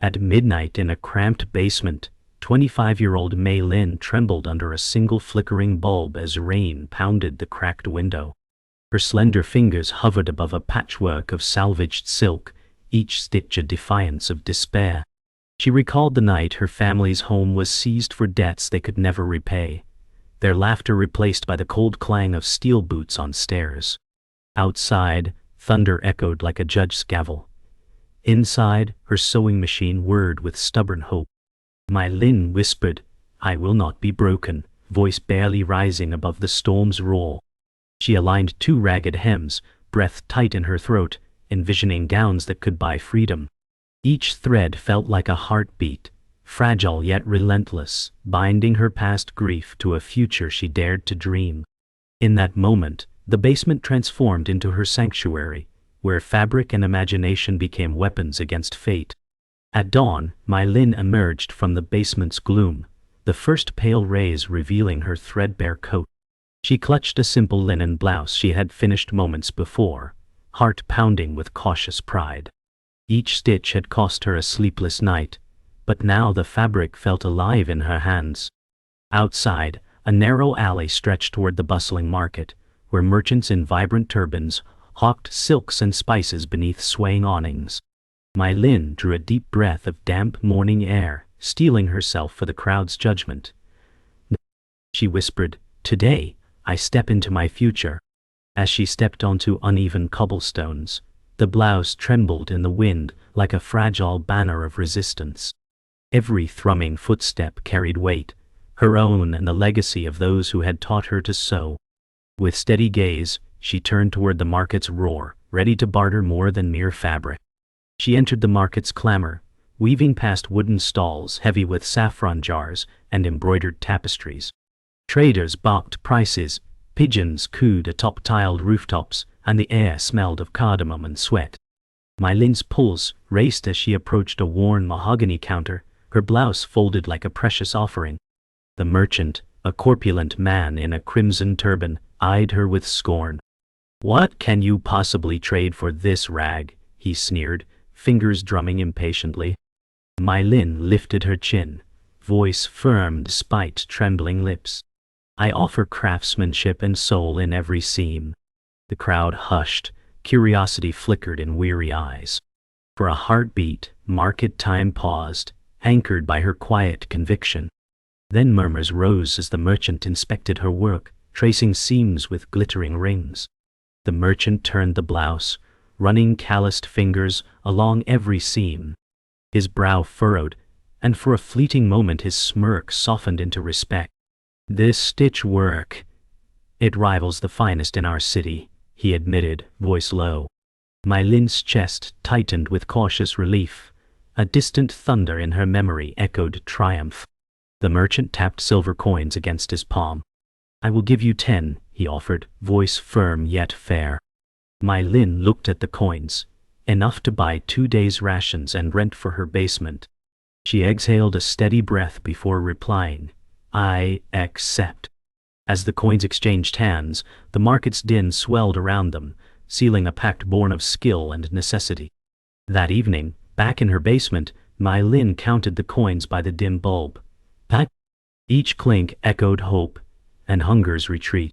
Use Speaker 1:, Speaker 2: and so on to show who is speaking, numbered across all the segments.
Speaker 1: At midnight in a cramped basement, 25-year-old Mei Lin trembled under a single flickering bulb as rain pounded the cracked window. Her slender fingers hovered above a patchwork of salvaged silk, each stitch a defiance of despair. She recalled the night her family's home was seized for debts they could never repay, their laughter replaced by the cold clang of steel boots on stairs. Outside, thunder echoed like a judge's gavel. Inside, her sewing machine whirred with stubborn hope. Mei Lin whispered, "I will not be broken," voice barely rising above the storm's roar. She aligned two ragged hems, breath tight in her throat, envisioning gowns that could buy freedom. Each thread felt like a heartbeat, fragile yet relentless, binding her past grief to a future she dared to dream. In that moment, the basement transformed into her sanctuary, where fabric and imagination became weapons against fate. At dawn, Mei Lin emerged from the basement's gloom, the first pale rays revealing her threadbare coat. She clutched a simple linen blouse she had finished moments before, heart pounding with cautious pride. Each stitch had cost her a sleepless night, but now the fabric felt alive in her hands. Outside, a narrow alley stretched toward the bustling market, where merchants in vibrant turbans hawked silks and spices beneath swaying awnings. Mei Lin drew a deep breath of damp morning air, steeling herself for the crowd's judgment. She whispered, "Today, I step into my future." As she stepped onto uneven cobblestones, the blouse trembled in the wind like a fragile banner of resistance. Every thrumming footstep carried weight, her own and the legacy of those who had taught her to sew. With steady gaze, she turned toward the market's roar, ready to barter more than mere fabric. She entered the market's clamor, weaving past wooden stalls heavy with saffron jars and embroidered tapestries. Traders balked prices, pigeons cooed atop tiled rooftops, and the air smelled of cardamom and sweat. Mei Lin's pulse raced as she approached a worn mahogany counter, her blouse folded like a precious offering. The merchant, a corpulent man in a crimson turban, eyed her with scorn. "What can you possibly trade for this rag?" he sneered, fingers drumming impatiently. Mei Lin lifted her chin, voice firm despite trembling lips. "I offer craftsmanship and soul in every seam." The crowd hushed, curiosity flickered in weary eyes. For a heartbeat, market time paused, anchored by her quiet conviction. Then murmurs rose as the merchant inspected her work, tracing seams with glittering rings. The merchant turned the blouse, running calloused fingers along every seam. His brow furrowed, and for a fleeting moment his smirk softened into respect. "This stitch work, it rivals the finest in our city," he admitted, voice low. Mei Lin's chest tightened with cautious relief. A distant thunder in her memory echoed triumph. The merchant tapped silver coins against his palm. "I will give you 10, he offered, voice firm yet fair. Mei Lin looked at the coins, enough to buy 2 days' rations and rent for her basement. She exhaled a steady breath before replying, "I accept." As the coins exchanged hands, the market's din swelled around them, sealing a pact born of skill and necessity. That evening, back in her basement, Mei Lin counted the coins by the dim bulb. Pat! Each clink echoed hope and hunger's retreat.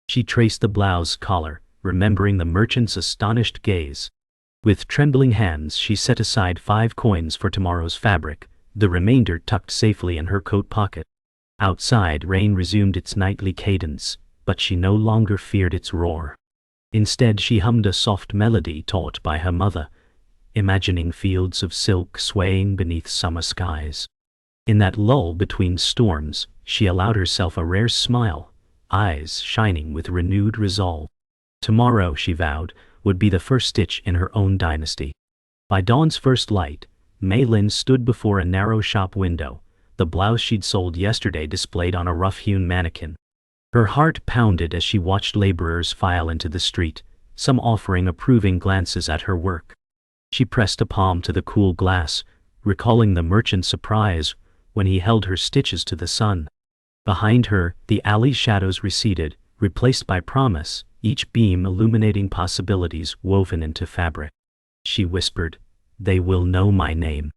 Speaker 1: She traced the blouse collar, remembering the merchant's astonished gaze. With trembling hands she set aside 5 coins for tomorrow's fabric, the remainder tucked safely in her coat pocket. Outside, rain resumed its nightly cadence, but she no longer feared its roar. Instead she hummed a soft melody taught by her mother, imagining fields of silk swaying beneath summer skies. In that lull between storms, she allowed herself a rare smile, eyes shining with renewed resolve. Tomorrow, she vowed, would be the first stitch in her own dynasty. By dawn's first light, Mei Lin stood before a narrow shop window, the blouse she'd sold yesterday displayed on a rough-hewn mannequin. Her heart pounded as she watched laborers file into the street, some offering approving glances at her work. She pressed a palm to the cool glass, recalling the merchant's surprise when he held her stitches to the sun. Behind her, the alley's shadows receded, replaced by promise, each beam illuminating possibilities woven into fabric. She whispered, "They will know my name."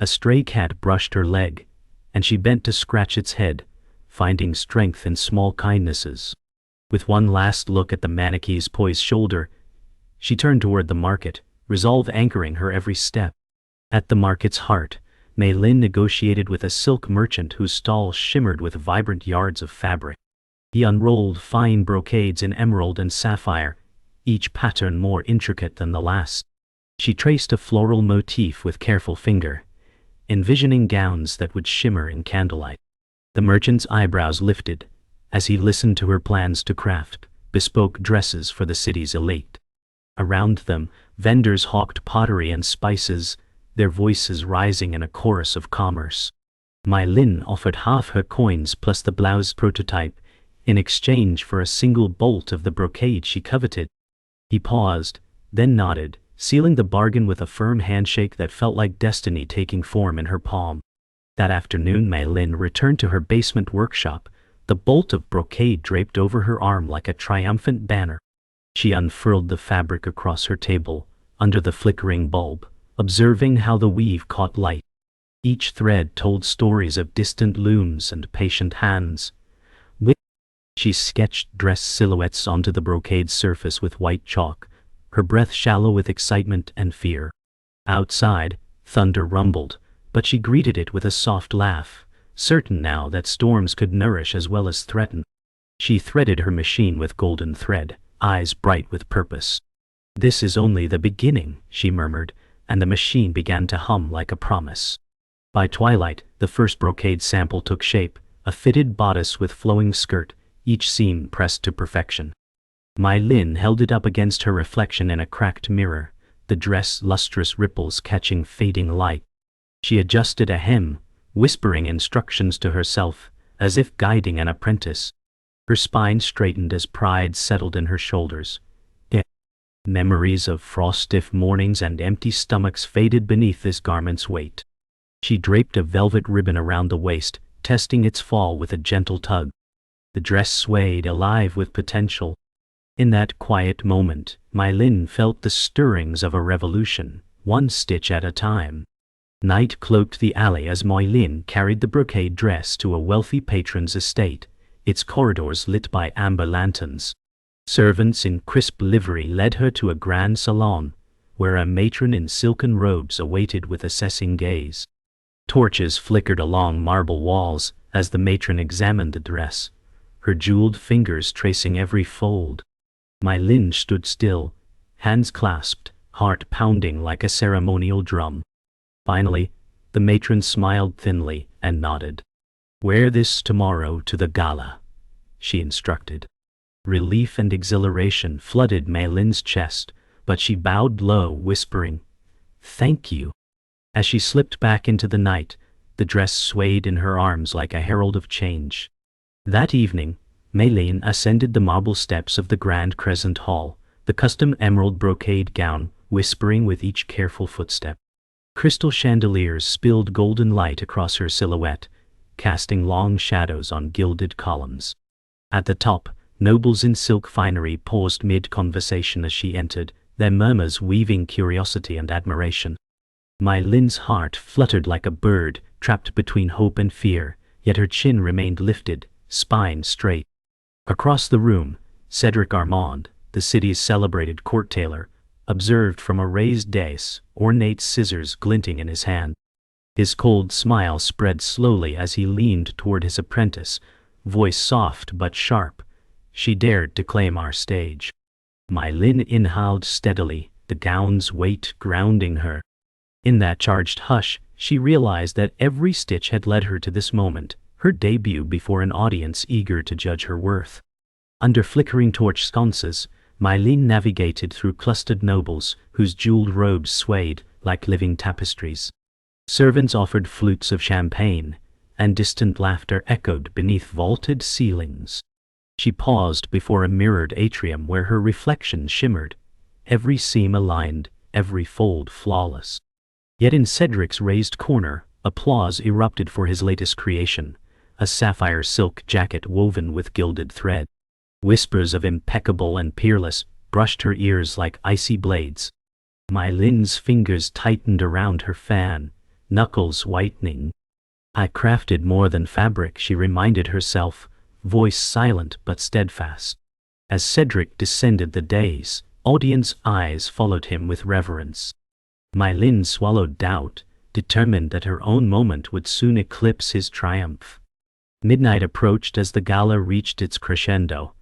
Speaker 1: A stray cat brushed her leg, and she bent to scratch its head, finding strength in small kindnesses. With one last look at the mannequin's poised shoulder, she turned toward the market, resolve anchoring her every step. At the market's heart, Mei Lin negotiated with a silk merchant whose stall shimmered with vibrant yards of fabric. He unrolled fine brocades in emerald and sapphire, each pattern more intricate than the last. She traced a floral motif with careful finger, envisioning gowns that would shimmer in candlelight. The merchant's eyebrows lifted as he listened to her plans to craft bespoke dresses for the city's elite. Around them, vendors hawked pottery and spices, their voices rising in a chorus of commerce. Mei Lin offered half her coins plus the blouse prototype in exchange for a single bolt of the brocade she coveted. He paused, then nodded, sealing the bargain with a firm handshake that felt like destiny taking form in her palm. That afternoon Mei Lin returned to her basement workshop, the bolt of brocade draped over her arm like a triumphant banner. She unfurled the fabric across her table, under the flickering bulb, observing how the weave caught light. Each thread told stories of distant looms and patient hands. She sketched dress silhouettes onto the brocade surface with white chalk, her breath shallow with excitement and fear. Outside, thunder rumbled, but she greeted it with a soft laugh, certain now that storms could nourish as well as threaten. She threaded her machine with golden thread, eyes bright with purpose. "This is only the beginning," she murmured, and the machine began to hum like a promise. By twilight, the first brocade sample took shape, a fitted bodice with flowing skirt, each seam pressed to perfection. Mei Lin held it up against her reflection in a cracked mirror, the dress lustrous ripples catching fading light. She adjusted a hem, whispering instructions to herself, as if guiding an apprentice. Her spine straightened as pride settled in her shoulders. Memories of frost-stiff mornings and empty stomachs faded beneath this garment's weight. She draped a velvet ribbon around the waist, testing its fall with a gentle tug. The dress swayed, alive with potential. In that quiet moment, Mei Lin felt the stirrings of a revolution, one stitch at a time. Night cloaked the alley as Mei Lin carried the brocade dress to a wealthy patron's estate, its corridors lit by amber lanterns. Servants in crisp livery led her to a grand salon, where a matron in silken robes awaited with assessing gaze. Torches flickered along marble walls as the matron examined the dress, her jeweled fingers tracing every fold. Mei Lin stood still, hands clasped, heart pounding like a ceremonial drum. Finally, the matron smiled thinly and nodded. "Wear this tomorrow to the gala," she instructed. Relief and exhilaration flooded Mei Lin's chest, but she bowed low, whispering, "Thank you." As she slipped back into the night, the dress swayed in her arms like a herald of change. That evening, Mei Lin ascended the marble steps of the Grand Crescent Hall, the custom emerald brocade gown whispering with each careful footstep. Crystal chandeliers spilled golden light across her silhouette, casting long shadows on gilded columns. At the top, nobles in silk finery paused mid-conversation as she entered, their murmurs weaving curiosity and admiration. Mei Lin's heart fluttered like a bird, trapped between hope and fear, yet her chin remained lifted, spine straight. Across the room, Cedric Armand, the city's celebrated court tailor, observed from a raised dais, ornate scissors glinting in his hand. His cold smile spread slowly as he leaned toward his apprentice, voice soft but sharp. "She dared to claim our stage." Mei Lin inhaled steadily, the gown's weight grounding her. In that charged hush, she realized that every stitch had led her to this moment, her debut before an audience eager to judge her worth. Under flickering torch sconces, Mei Lin navigated through clustered nobles whose jeweled robes swayed like living tapestries. Servants offered flutes of champagne, and distant laughter echoed beneath vaulted ceilings. She paused before a mirrored atrium where her reflection shimmered, every seam aligned, every fold flawless. Yet in Cedric's raised corner, applause erupted for his latest creation, a sapphire silk jacket woven with gilded thread. Whispers of impeccable and peerless brushed her ears like icy blades. Mei Lin's fingers tightened around her fan, knuckles whitening. I crafted more than fabric, she reminded herself, voice silent but steadfast. As Cedric descended the dais, audience eyes followed him with reverence. Mai Lin swallowed doubt, determined that her own moment would soon eclipse his triumph. Midnight approached as the gala reached its crescendo,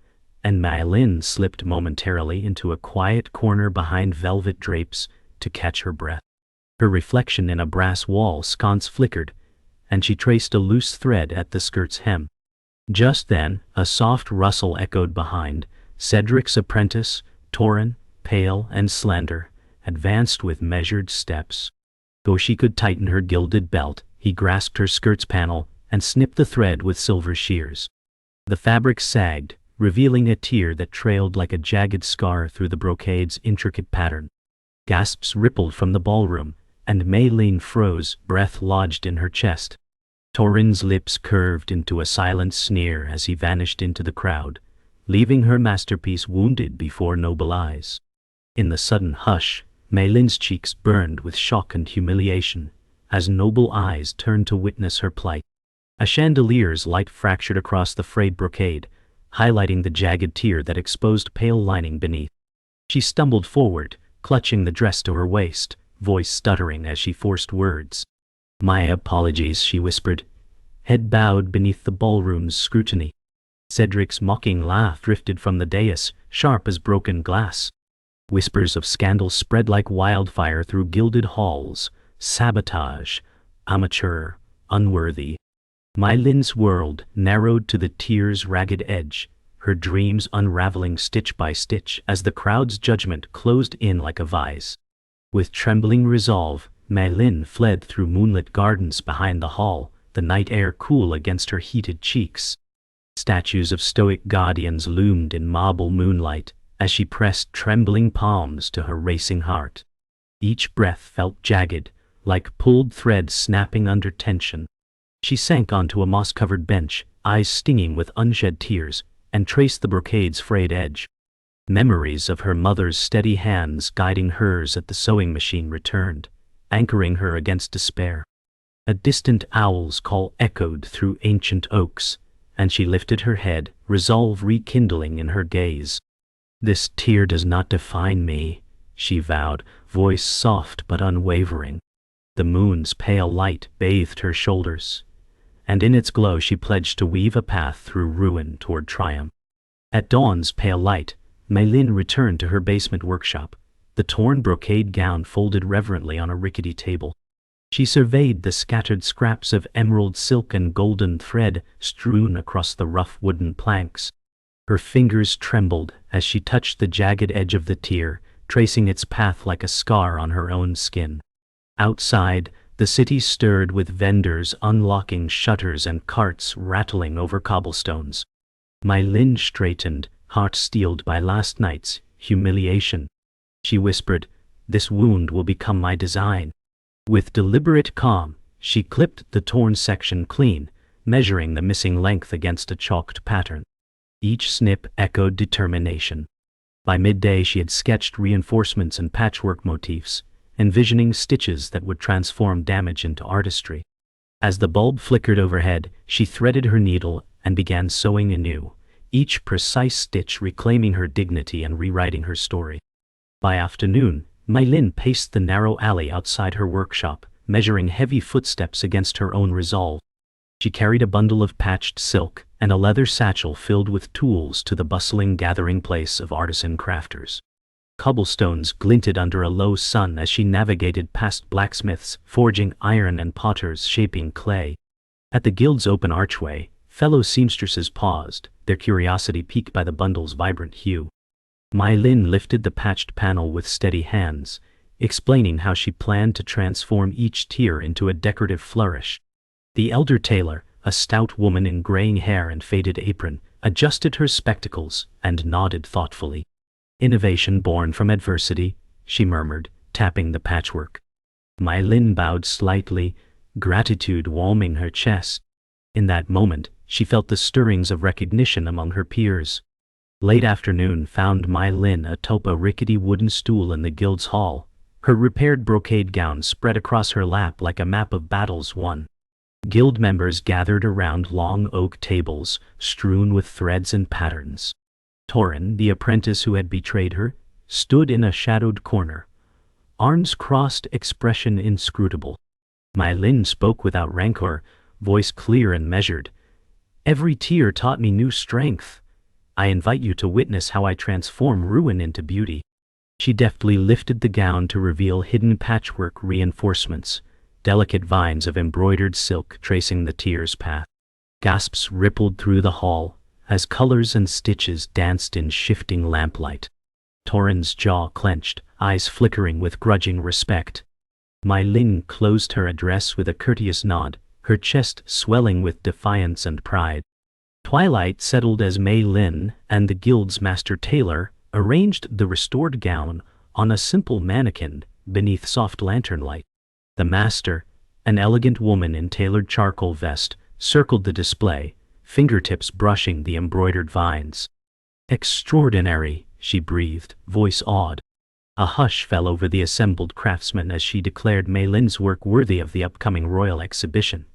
Speaker 1: and Mai Lin slipped momentarily into a quiet corner behind velvet drapes to catch her breath. Her reflection in a brass wall sconce flickered, and she traced a loose thread at the skirt's hem. Just then, a soft rustle echoed behind. Cedric's apprentice, Torin, pale and slender, advanced with measured steps. Though she could tighten her gilded belt, he grasped her skirt's panel and snipped the thread with silver shears. The fabric sagged, revealing a tear that trailed like a jagged scar through the brocade's intricate pattern. Gasps rippled from the ballroom, and Mai Lin froze, breath lodged in her chest. Torin's lips curved into a silent sneer as he vanished into the crowd, leaving her masterpiece wounded before noble eyes. In the sudden hush, Mai Lin's cheeks burned with shock and humiliation, as noble eyes turned to witness her plight. A chandelier's light fractured across the frayed brocade, highlighting the jagged tear that exposed pale lining beneath. She stumbled forward, clutching the dress to her waist, voice stuttering as she forced words. "My apologies," she whispered, head bowed beneath the ballroom's scrutiny. Cedric's mocking laugh drifted from the dais, sharp as broken glass. Whispers of scandal spread like wildfire through gilded halls. Sabotage, amateur, unworthy. Mai Lin's world narrowed to the tear's ragged edge, her dreams unraveling stitch by stitch as the crowd's judgment closed in like a vise. With trembling resolve, Mai Lin fled through moonlit gardens behind the hall, the night air cool against her heated cheeks. Statues of stoic guardians loomed in marble moonlight as she pressed trembling palms to her racing heart. Each breath felt jagged, like pulled thread snapping under tension. She sank onto a moss-covered bench, eyes stinging with unshed tears, and traced the brocade's frayed edge. Memories of her mother's steady hands guiding hers at the sewing machine returned, anchoring her against despair. A distant owl's call echoed through ancient oaks, and she lifted her head, resolve rekindling in her gaze. "This tear does not define me," she vowed, voice soft but unwavering. The moon's pale light bathed her shoulders, and in its glow she pledged to weave a path through ruin toward triumph. At dawn's pale light, Mai Lin returned to her basement workshop, the torn brocade gown folded reverently on a rickety table. She surveyed the scattered scraps of emerald silk and golden thread strewn across the rough wooden planks. Her fingers trembled as she touched the jagged edge of the tear, tracing its path like a scar on her own skin. Outside, the city stirred with vendors unlocking shutters and carts rattling over cobblestones. Mai Lin straightened, heart steeled by last night's humiliation. She whispered, "This wound will become my design." With deliberate calm, she clipped the torn section clean, measuring the missing length against a chalked pattern. Each snip echoed determination. By midday she had sketched reinforcements and patchwork motifs, envisioning stitches that would transform damage into artistry. As the bulb flickered overhead, she threaded her needle and began sewing anew, each precise stitch reclaiming her dignity and rewriting her story. By afternoon, Mai Lin paced the narrow alley outside her workshop, measuring heavy footsteps against her own resolve. She carried a bundle of patched silk and a leather satchel filled with tools to the bustling gathering place of artisan crafters. Cobblestones glinted under a low sun as she navigated past blacksmiths forging iron and potters shaping clay. At the guild's open archway, fellow seamstresses paused, their curiosity piqued by the bundle's vibrant hue. Mai Lin lifted the patched panel with steady hands, explaining how she planned to transform each tier into a decorative flourish. The elder tailor, a stout woman in graying hair and faded apron, adjusted her spectacles and nodded thoughtfully. "Innovation born from adversity," she murmured, tapping the patchwork. Mai Lin bowed slightly, gratitude warming her chest. In that moment, she felt the stirrings of recognition among her peers. Late afternoon found Mai Lin atop a rickety wooden stool in the guild's hall, Her repaired brocade gown spread across her lap like a map of battles won. Guild members gathered around long oak tables, strewn with threads and patterns. Torin, the apprentice who had betrayed her, stood in a shadowed corner, arms crossed, expression inscrutable. My Lin spoke without rancor, voice clear and measured. "Every tear taught me new strength. I invite you to witness how I transform ruin into beauty." She deftly lifted the gown to reveal hidden patchwork reinforcements, delicate vines of embroidered silk tracing the tear's path. Gasps rippled through the hall as colors and stitches danced in shifting lamplight. Torin's jaw clenched, eyes flickering with grudging respect. My Lin closed her address with a courteous nod, her chest swelling with defiance and pride. Twilight settled as Mei Lin and the guild's master tailor arranged the restored gown on a simple mannequin beneath soft lantern light. The master, an elegant woman in tailored charcoal vest, circled the display, fingertips brushing the embroidered vines. "Extraordinary," she breathed, voice awed. A hush fell over the assembled craftsmen as she declared Mei Lin's work worthy of the upcoming royal exhibition.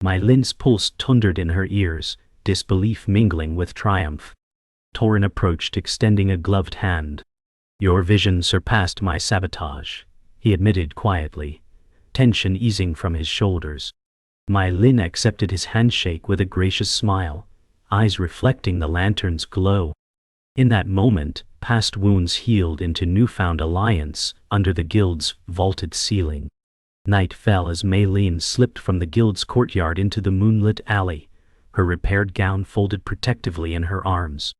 Speaker 1: Mei Lin's pulse thundered in her ears, disbelief mingling with triumph. Torin approached, extending a gloved hand. "Your vision surpassed my sabotage," he admitted quietly, tension easing from his shoulders. Mei Lin accepted his handshake with a gracious smile, eyes reflecting the lantern's glow. In that moment, past wounds healed into newfound alliance under the guild's vaulted ceiling. Night fell as Mei Lin slipped from the guild's courtyard into the moonlit alley, her repaired gown folded protectively in her arms.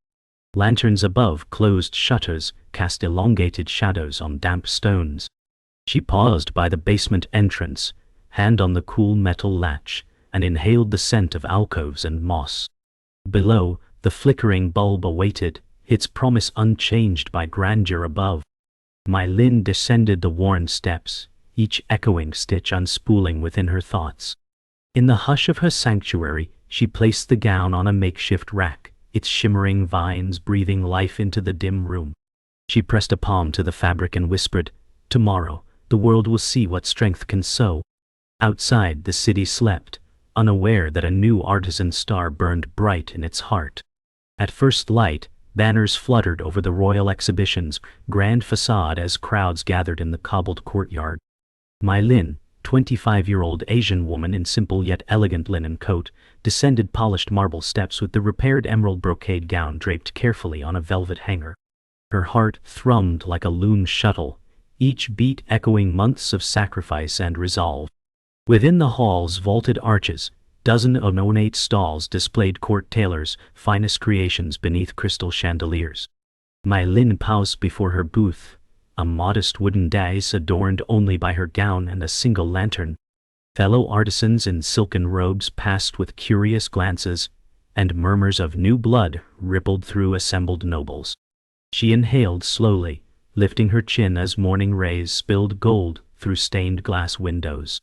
Speaker 1: Lanterns above closed shutters cast elongated shadows on damp stones. She paused by the basement entrance, hand on the cool metal latch, and inhaled the scent of alcoves and moss. Below, the flickering bulb awaited, its promise unchanged by grandeur above. Mei Lin descended the worn steps, each echoing stitch unspooling within her thoughts. In the hush of her sanctuary, she placed the gown on a makeshift rack, its shimmering vines breathing life into the dim room. She pressed a palm to the fabric and whispered, "Tomorrow, the world will see what strength can sew." Outside, the city slept, unaware that a new artisan star burned bright in its heart. At first light, banners fluttered over the royal exhibition's grand facade as crowds gathered in the cobbled courtyard. Mei Lin, 25-year-old Asian woman in simple yet elegant linen coat, descended polished marble steps with the repaired emerald brocade gown draped carefully on a velvet hanger. Her heart thrummed like a loom shuttle, each beat echoing months of sacrifice and resolve. Within the hall's vaulted arches, dozens of ornate stalls displayed court tailors' finest creations beneath crystal chandeliers. Mei Lin paused before her booth, a modest wooden dais adorned only by her gown and a single lantern. Fellow artisans in silken robes passed with curious glances, and murmurs of new blood rippled through assembled nobles. She inhaled slowly, lifting her chin as morning rays spilled gold through stained glass windows.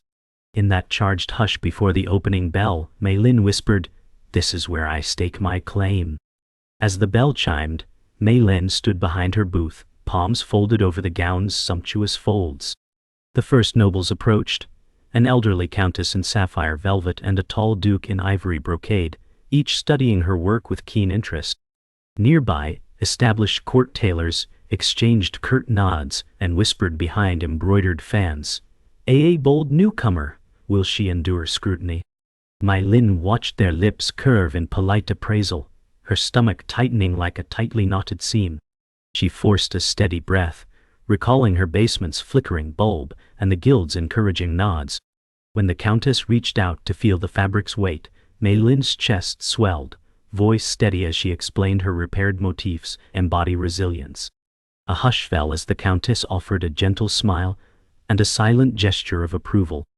Speaker 1: In that charged hush before the opening bell, Mei Lin whispered, "This is where I stake my claim." As the bell chimed, Mei Lin stood behind her booth, palms folded over the gown's sumptuous folds. The first nobles approached, an elderly countess in sapphire velvet and a tall duke in ivory brocade, each studying her work with keen interest. Nearby, established court tailors exchanged curt nods and whispered behind embroidered fans, "A bold newcomer, will she endure scrutiny?" Mei Lin watched their lips curve in polite appraisal, her stomach tightening like a tightly knotted seam. She forced a steady breath, recalling her basement's flickering bulb and the guild's encouraging nods. When the countess reached out to feel the fabric's weight, Mei Lin's chest swelled, voice steady as she explained her repaired motifs embody resilience. A hush fell as the countess offered a gentle smile and a silent gesture of approval.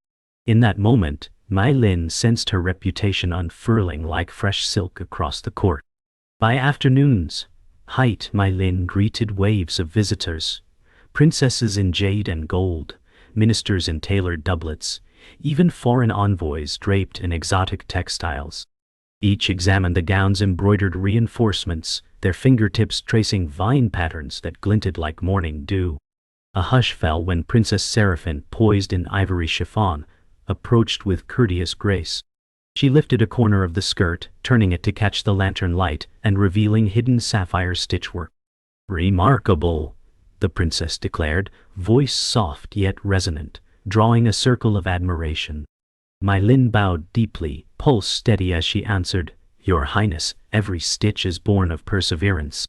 Speaker 1: In that moment, Mei Lin sensed her reputation unfurling like fresh silk across the court. By afternoon's height, Mei Lin greeted waves of visitors, princesses in jade and gold, ministers in tailored doublets, even foreign envoys draped in exotic textiles. Each examined the gown's embroidered reinforcements, their fingertips tracing vine patterns that glinted like morning dew. A hush fell when Princess Seraphine, poised in ivory chiffon, approached with courteous grace. She lifted a corner of the skirt, turning it to catch the lantern light, and revealing hidden sapphire stitchwork. "Remarkable," the princess declared, voice soft yet resonant, drawing a circle of admiration. Mai Lin bowed deeply, pulse steady as she answered, "Your Highness, every stitch is born of perseverance."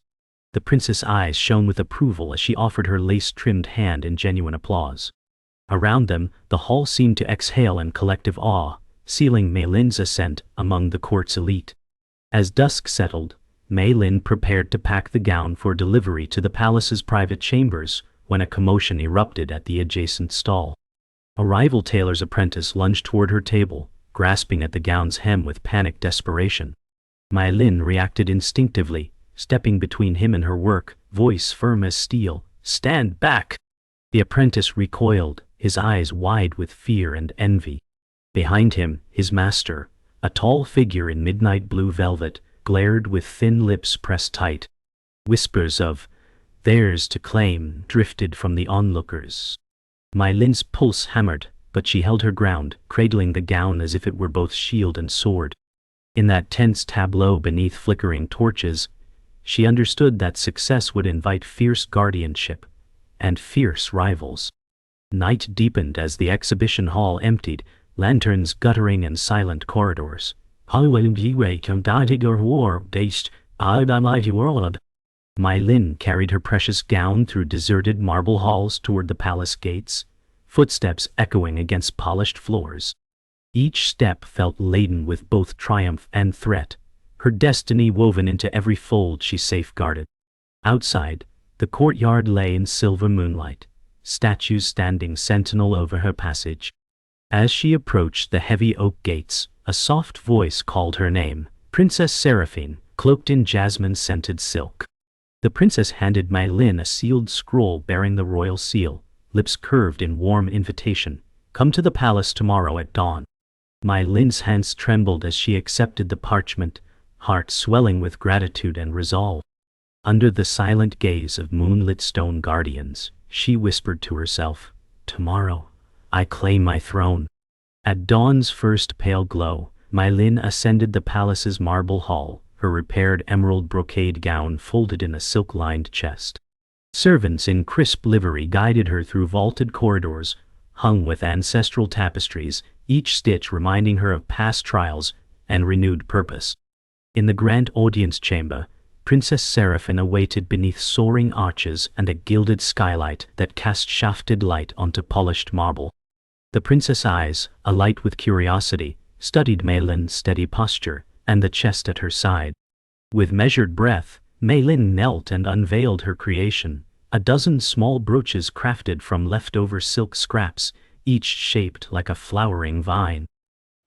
Speaker 1: The princess' eyes shone with approval as she offered her lace-trimmed hand in genuine applause. Around them, the hall seemed to exhale in collective awe, sealing Mai Lin's ascent among the court's elite. As dusk settled, Mai Lin prepared to pack the gown for delivery to the palace's private chambers when a commotion erupted at the adjacent stall. A rival tailor's apprentice lunged toward her table, grasping at the gown's hem with panicked desperation. Mai Lin reacted instinctively, stepping between him and her work, voice firm as steel, "Stand back!" The apprentice recoiled, his eyes wide with fear and envy. Behind him, his master, a tall figure in midnight blue velvet, glared with thin lips pressed tight. Whispers of "theirs to claim" drifted from the onlookers. Mai Lin's pulse hammered, but she held her ground, cradling the gown as if it were both shield and sword. In that tense tableau beneath flickering torches, she understood that success would invite fierce guardianship and fierce rivals. Night deepened as the exhibition hall emptied, lanterns guttering in silent corridors. Mai Lin carried her precious gown through deserted marble halls toward the palace gates, footsteps echoing against polished floors. Each step felt laden with both triumph and threat, her destiny woven into every fold she safeguarded. Outside, the courtyard lay in silver moonlight, statues standing sentinel over her passage. As she approached the heavy oak gates, a soft voice called her name, Princess Seraphine, cloaked in jasmine-scented silk. The princess handed Mai Lin a sealed scroll bearing the royal seal, lips curved in warm invitation. "Come to the palace tomorrow at dawn." Mai Lin's hands trembled as she accepted the parchment, heart swelling with gratitude and resolve. Under the silent gaze of moonlit stone guardians, she whispered to herself, "Tomorrow, I claim my throne." At dawn's first pale glow, Mai Lin ascended the palace's marble hall, her repaired emerald brocade gown folded in a silk-lined chest. Servants in crisp livery guided her through vaulted corridors, hung with ancestral tapestries, each stitch reminding her of past trials and renewed purpose. In the grand audience chamber, Princess Seraphine awaited beneath soaring arches and a gilded skylight that cast shafted light onto polished marble. The princess' eyes, alight with curiosity, studied Mai Lin's steady posture and the chest at her side. With measured breath, Mai Lin knelt and unveiled her creation, a dozen small brooches crafted from leftover silk scraps, each shaped like a flowering vine.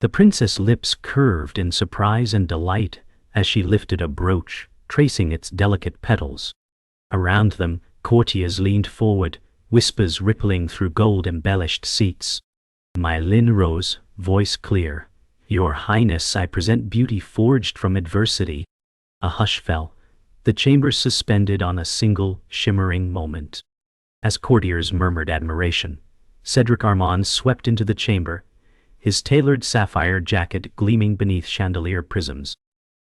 Speaker 1: The princess' lips curved in surprise and delight as she lifted a brooch, tracing its delicate petals. Around them, courtiers leaned forward, whispers rippling through gold-embellished seats. Mai Lin rose, voice clear, "Your Highness, I present beauty forged from adversity." A hush fell, the chamber suspended on a single, shimmering moment. As courtiers murmured admiration, Cedric Armand swept into the chamber, his tailored sapphire jacket gleaming beneath chandelier prisms.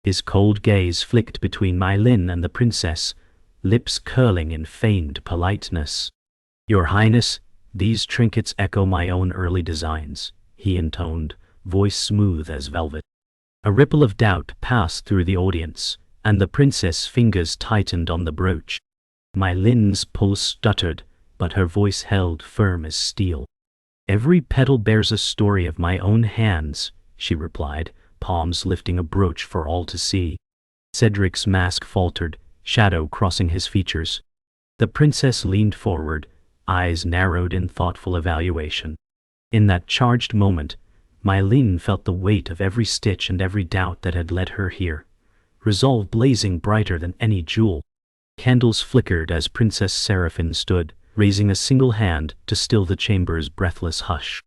Speaker 1: His cold gaze flicked between Mai Lin and the princess, lips curling in feigned politeness. "Your Highness, these trinkets echo my own early designs," he intoned, voice smooth as velvet. A ripple of doubt passed through the audience, and the princess' fingers tightened on the brooch. Mai Lin's pulse stuttered, but her voice held firm as steel. "Every petal bears a story of my own hands," she replied, palms lifting a brooch for all to see. Cedric's mask faltered, shadow crossing his features. The princess leaned forward, eyes narrowed in thoughtful evaluation. In that charged moment, Mai Lin felt the weight of every stitch and every doubt that had led her here, resolve blazing brighter than any jewel. Candles flickered as Princess Seraphine stood, raising a single hand to still the chamber's breathless hush.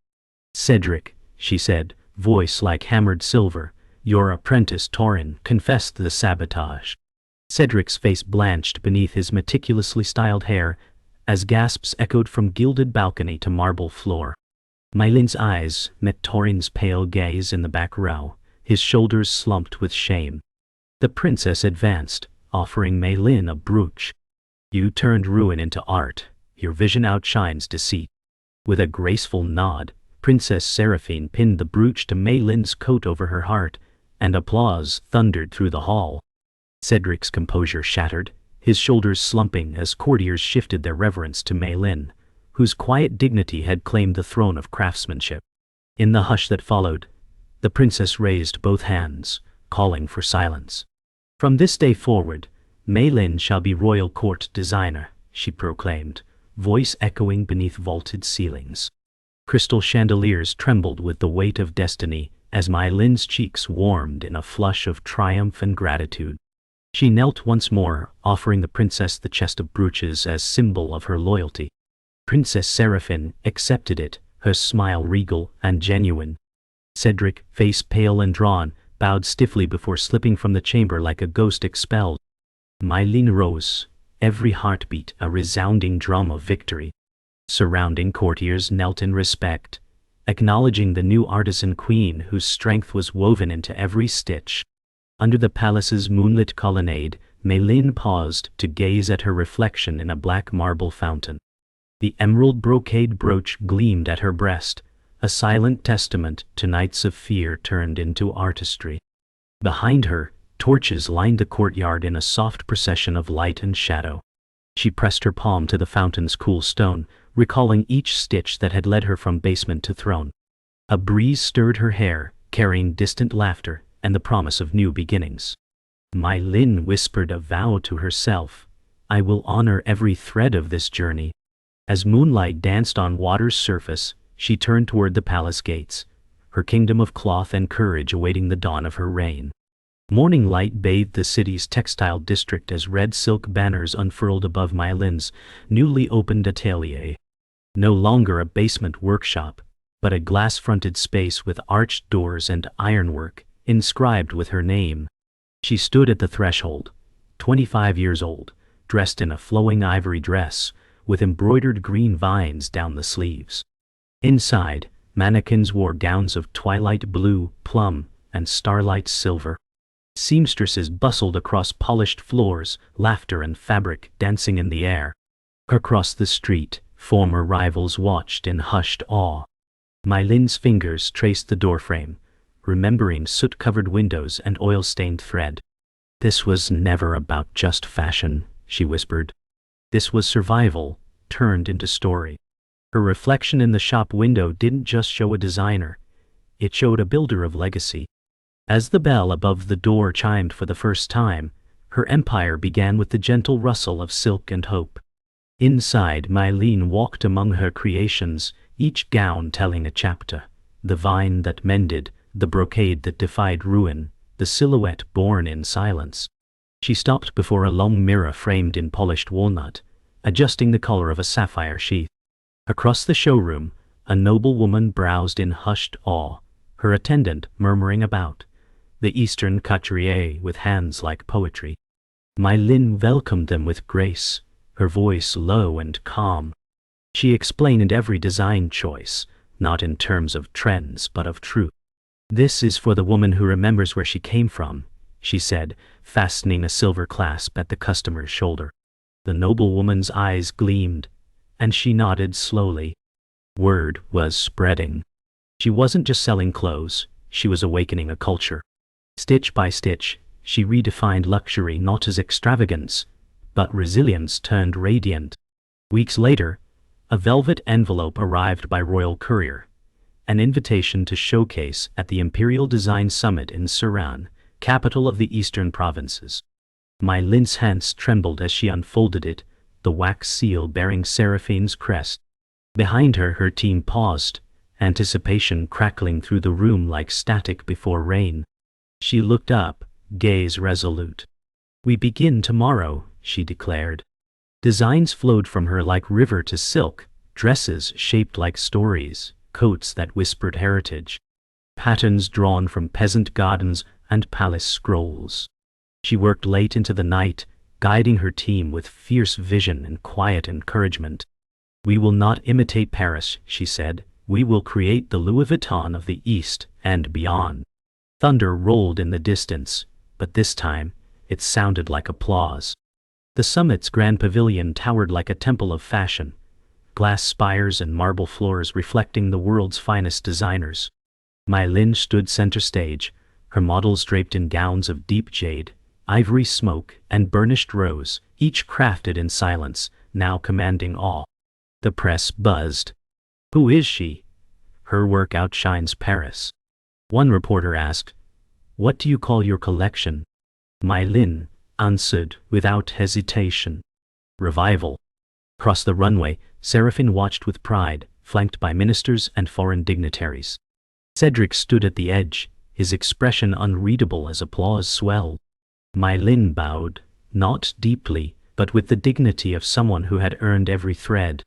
Speaker 1: "Cedric," she said, voice like hammered silver, "your apprentice Taurin confessed the sabotage." Cedric's face blanched beneath his meticulously styled hair as gasps echoed from gilded balcony to marble floor. Mylin's eyes met Torin's pale gaze in the back row, his shoulders slumped with shame. The princess advanced, offering Mylin a brooch. You turned ruin into art. Your vision outshines deceit. With a graceful nod, Princess Seraphine pinned the brooch to Mylin's coat over her heart, and applause thundered through the hall. Cedric's composure shattered, his shoulders slumping as courtiers shifted their reverence to Mylin, whose quiet dignity had claimed the throne of craftsmanship. In the hush that followed, the princess raised both hands, calling for silence. From this day forward, Mylin shall be royal court designer, she proclaimed, voice echoing beneath vaulted ceilings. Crystal chandeliers trembled with the weight of destiny as Mylin's cheeks warmed in a flush of triumph and gratitude. She knelt once more, offering the princess the chest of brooches as symbol of her loyalty. Princess Seraphine accepted it, her smile regal and genuine. Cedric, face pale and drawn, bowed stiffly before slipping from the chamber like a ghost expelled. Mylin rose, every heartbeat a resounding drum of victory. Surrounding courtiers knelt in respect, acknowledging the new artisan queen whose strength was woven into every stitch. Under the palace's moonlit colonnade, Mylin paused to gaze at her reflection in a black marble fountain. The emerald brocade brooch gleamed at her breast, a silent testament to nights of fear turned into artistry. Behind her, torches lined the courtyard in a soft procession of light and shadow. She pressed her palm to the fountain's cool stone, recalling each stitch that had led her from basement to throne. A breeze stirred her hair, carrying distant laughter and the promise of new beginnings. Mylin whispered a vow to herself. I will honor every thread of this journey. As moonlight danced on water's surface, she turned toward the palace gates, her kingdom of cloth and courage awaiting the dawn of her reign. Morning light bathed the city's textile district as red silk banners unfurled above Mylin's newly opened atelier. No longer a basement workshop, but a glass-fronted space with arched doors and ironwork inscribed with her name. She stood at the threshold, 25 years old, dressed in a flowing ivory dress, with embroidered green vines down the sleeves. Inside, mannequins wore gowns of twilight blue, plum, and starlight silver. Seamstresses bustled across polished floors, laughter and fabric dancing in the air. Across the street, former rivals watched in hushed awe. Mylin's fingers traced the doorframe, remembering soot-covered windows and oil-stained thread. This was never about just fashion, she whispered. This was survival, turned into story. Her reflection in the shop window didn't just show a designer, it showed a builder of legacy. As the bell above the door chimed for the first time, her empire began with the gentle rustle of silk and hope. Inside, Mylin walked among her creations, each gown telling a chapter. The vine that mended, the brocade that defied ruin, the silhouette born in silence. She stopped before a long mirror framed in polished walnut, adjusting the color of a sapphire sheath. Across the showroom, a noble woman browsed in hushed awe, her attendant murmuring about the Eastern couturier with hands like poetry. Mylin welcomed them with grace, her voice low and calm. She explained every design choice, not in terms of trends but of truth. This is for the woman who remembers where she came from, she said, fastening a silver clasp at the customer's shoulder. The noblewoman's eyes gleamed, and she nodded slowly. Word was spreading. She wasn't just selling clothes, she was awakening a culture. Stitch by stitch, she redefined luxury not as extravagance, but resilience turned radiant. Weeks later, a velvet envelope arrived by royal courier, an invitation to showcase at the Imperial Design Summit in Suran, capital of the eastern provinces. Mylin's hands trembled as she unfolded it, the wax seal bearing Seraphine's crest. Behind her, her team paused, anticipation crackling through the room like static before rain. She looked up, gaze resolute. "We begin tomorrow," she declared. Designs flowed from her like river to silk, dresses shaped like stories, coats that whispered heritage, patterns drawn from peasant gardens and palace scrolls. She worked late into the night, guiding her team with fierce vision and quiet encouragement. "We will not imitate Paris," she said. "We will create the Louis Vuitton of the East and beyond." Thunder rolled in the distance, but this time, it sounded like applause. The summit's grand pavilion towered like a temple of fashion, glass spires and marble floors reflecting the world's finest designers. Mai Lin stood center stage, her models draped in gowns of deep jade, ivory smoke, and burnished rose, each crafted in silence, now commanding awe. The press buzzed. "Who is she? Her work outshines Paris." One reporter asked, "What do you call your collection?" Mai Lin answered without hesitation, "Revival." Across the runway, Seraphine watched with pride, flanked by ministers and foreign dignitaries. Cedric stood at the edge, his expression unreadable as applause swelled. Mai Lin bowed, not deeply, but with the dignity of someone who had earned every thread.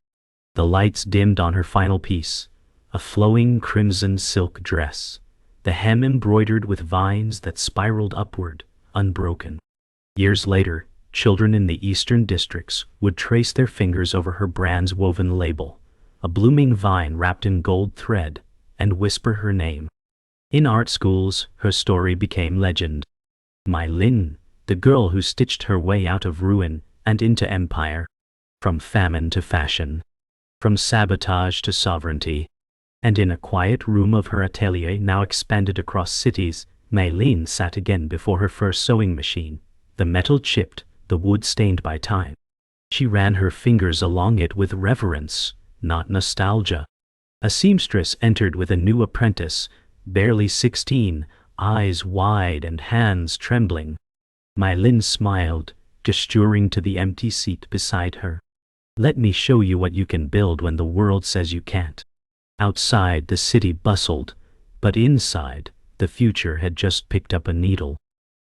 Speaker 1: The lights dimmed on her final piece, a flowing crimson silk dress, the hem embroidered with vines that spiraled upward, unbroken. Years later, children in the eastern districts would trace their fingers over her brand's woven label, a blooming vine wrapped in gold thread, and whisper her name. In art schools, her story became legend. Mai Lin, the girl who stitched her way out of ruin and into empire, from famine to fashion, from sabotage to sovereignty. And in a quiet room of her atelier now expanded across cities, Mai Lin sat again before her first sewing machine, the metal chipped, the wood stained by time. She ran her fingers along it with reverence, not nostalgia. A seamstress entered with a new apprentice, barely 16, eyes wide and hands trembling. Mai Lin smiled, gesturing to the empty seat beside her. "Let me show you what you can build when the world says you can't." Outside, the city bustled, but inside, the future had just picked up a needle.